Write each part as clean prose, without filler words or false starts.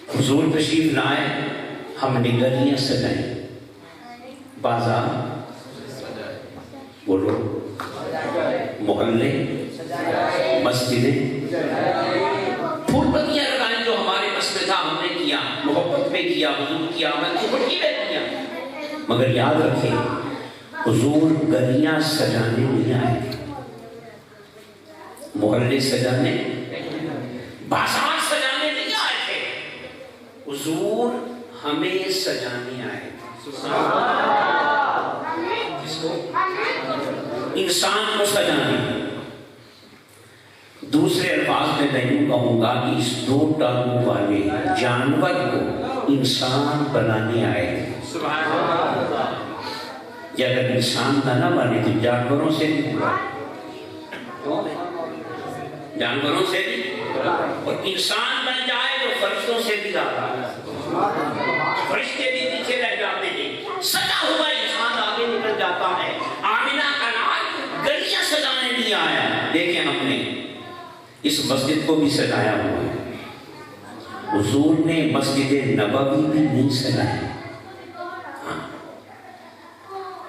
حضور تشریف لائے، ہم نے گلیاں سجائیں، بازار بولو، محلے، مسجدیں، پھول پتیاں لگائیں جو ہمارے بس میں تھا ہم نے کیا، محبت میں کیا، حضور کی آمد کی خوشی میں کیا۔ مگر یاد رکھیں حضور گلیاں سجانے نہیں آئے تھے، محلے سجانے، بازار سجانے نہیں آئے تھے، حضور ہمیں سجانے آئے تھے۔ جس کو انسان کو سجانے، دوسرے الفاظ میں میں یوں کہوں گا کہ اس دو ٹانگوں والے جانور کو انسان بنانے آئے تھے۔ یا اگر انسان کا نہ بنے تو جانوروں سے بھی برا، جانوروں سے بھی، اور انسان بن جائے تو فرشتوں سے بھی زیادہ، فرشتے بھی پیچھے رہ جاتے ہیں، سجا ہوا انسان آگے نکل جاتا ہے۔ آمنہ کا لال گلیاں سجانے نہیں آیا، دیکھیں ہم نے اس مسجد کو بھی سجایا ہوا ہے، حضور نے مسجد نبوی بھی نہیں سجائی،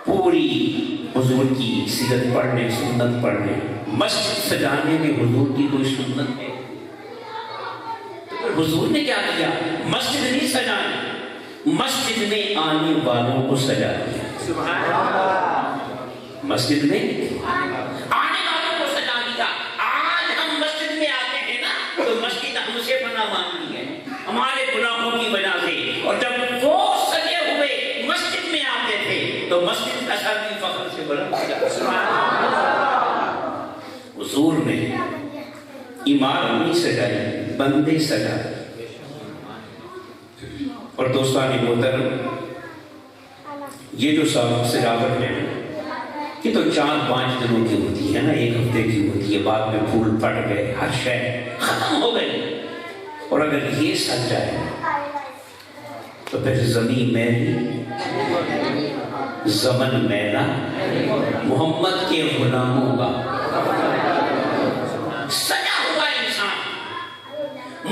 پوری حضور کی سیرت پڑھنے، سنت پڑھنے، مسجد سجانے میں حضور کی کوئی سنت ہے؟ حضور نے کیا کیا؟ مسجد نہیں سجائی، مسجد میں آنے والوں کو سجا دیا، مسجد میں آنے والوں کو سجا دیا۔ آج ہم مسجد میں آتے ہیں نا تو مسجد ہم سے پناہ مانگتی ہے ہمارے گناہوں کی وجہ سے، اور جب وہ سجے ہوئے مسجد میں آتے تھے تو مسجد کا سر بھی فخر سے بلند ہو جاتا۔ حضور نے عمارت نہیں سجائی، بندے سجائے۔ اور دوستان محترم، یہ جو سجاوٹ ہے یہ تو 4-5 دنوں کی ہوتی ہے نا، 1 ہفتے کی ہوتی ہے، بعد میں پھول پھٹ گئے، ہر شے ختم ہو گئی۔ اور اگر یہ سج جائے تو پھر زمین میلی، زمن میلا، محمد کے غلاموں کا سجا ہوا انسان،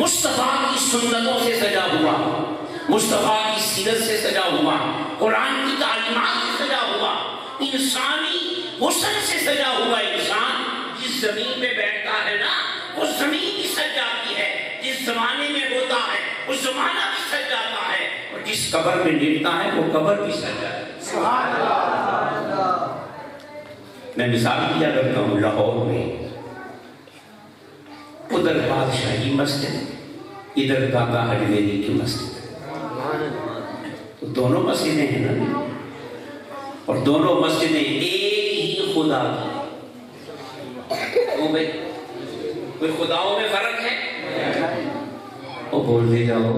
مصطفیٰ کی سنتوں سے سجا ہوا، مصطفیٰ کی سیرت سے سجا ہوا، قرآن کی تعلیمات سے سجا ہوا، انسانی حسن سے سجا ہوا انسان جس زمین پہ بیٹھتا ہے نا وہ زمین بھی سج جاتی ہے، جس زمانے میں ہوتا ہے وہ زمانہ بھی سج جاتا ہے، اور جس قبر میں لیٹتا ہے وہ قبر بھی سج جاتا ہے۔ سبحان اللہ۔ میں مثال دیا کرتا ہوں، لاہور میں ادھر بادشاہی مسجد، ادھر کاکا ہجویری کی مسجد، تو دونوں مسجدیں ہیں نا، اور دونوں مسجدیں ایک ہی خدا کی۔ کوئی خداؤں میں فرق ہے؟ وہ بول دے جاؤ۔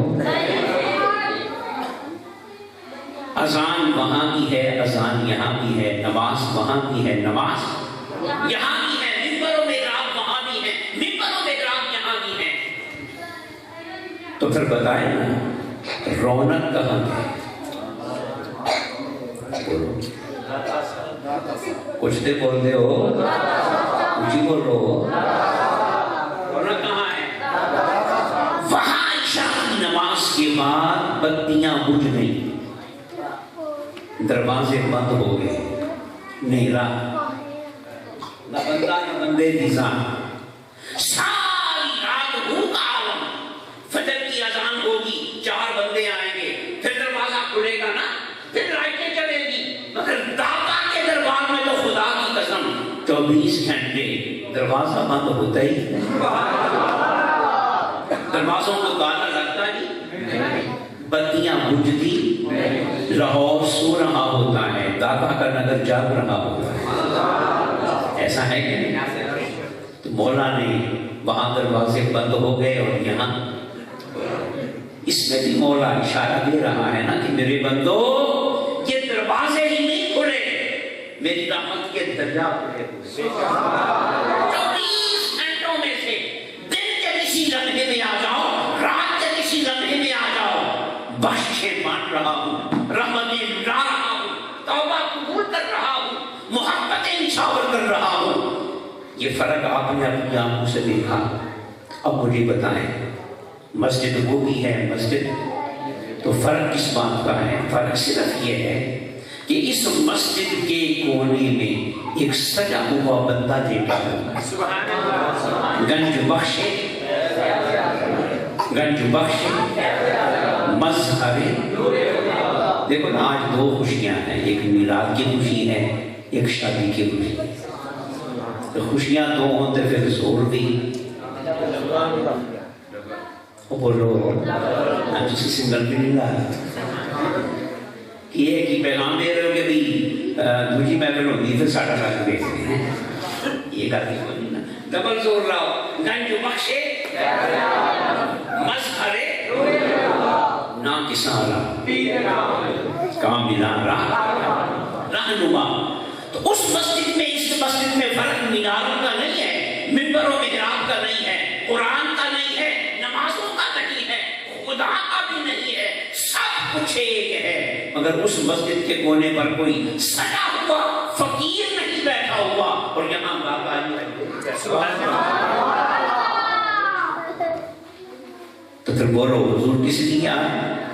اذان وہاں کی ہے، اذان یہاں کی ہے، نماز وہاں کی ہے، نماز یہاں کی ہے، ممبر و محراب وہاں بھی ہے، ممبر و محراب یہاں بھی ہے۔ تو پھر بتائیں نا رونق کہاں ہے؟ کچھ دے بول دے ہو، اونچی بول رہو ہو، رونق کہاں ہے؟ وہاں عشاء کی نماز کے بعد بتیاں بجھ گئیں، دروازے بند ہو گئے، نیرا، نہ بندہ نہ بندے کی ذات، ساری رات بھوکا عالم۔ فجر کی اذان ہوگی، 4 بندے آئیں گے، پھر دروازہ کھلے گا نا، پھر لائٹیں چلے گی، مگر داتا کے دربار میں تو خدا کی قسم 24 گھنٹے دروازہ بند ہوتا ہی نہیں، دروازوں کو تالا لگتا ہی، بتیاں بجھتی، لاہور سو رہا ہوتا ہے، داتا کا نگر جاگ رہا ہوتا ہے، ایسا ہے کہ نہیں؟ تو مولا نے وہاں دروازے بند ہو گئے، اور یہاں اس میں بھی مولا اشارہ دے رہا ہے نا کہ میرے بندو یہ دروازے ہی نہیں کھلے، میری رحمت کے دریا کھلے، 24 گھنٹوں میں سے دن کے کسی لمحے میں آ جاؤ، رات کے کسی لمحے میں آ جاؤ، بخشیں بانٹ رہا ہوں، رحمتیں لا رہا ہوں، توبہ قبول کر رہا ہوں، محبتیں نچھاور کر رہا ہوں۔ یہ فرق آپ نے اپنی آنکھوں سے دیکھا، اب مجھے بتائیں مسجد وہ بھی ہے مسجد. تو فرق کس بات کا ہے؟ فرق صرف یہ ہے کہ اس مسجد کے کونے میں ایک سجا ہوا بندہ دیکھا ہوگا. گنج بخشے مظہر. دیکھو نا آج دو خوشیاں ہیں، ایک میلاد کی خوشی ہے، ایک شادی کی خوشی. تو خوشیاں دو ہوں تو پھر زور بھی بولو ہم کسی سنگل بھی نہیں لا یہ کہ پیغام دے رہے ہو کہ بھئی دوجی محفل ہوتی پھر ساڑھا لاکھ بیٹھتے ہیں. یہ کرتی کوئی نہیں نا، ڈبل زور لاؤ. گنج بخشے مظہر نا کساں کاملہ رہنما. تو اس مسجد میں اس مسجد میں فرق میناروں کا نہیں ہے، منبر و محراب کا نہیں ہے، قرآن کا نہیں ہے، نمازوں کا نہیں ہے، خدا کا بھی نہیں ہے، سب کچھ ایک ہے. مگر اس مسجد کے کونے پر کوئی سجا ہوا فقیر نہیں بیٹھا ہوا اور یہاں بابا تو پھر بولو حضور کس لیے آئے؟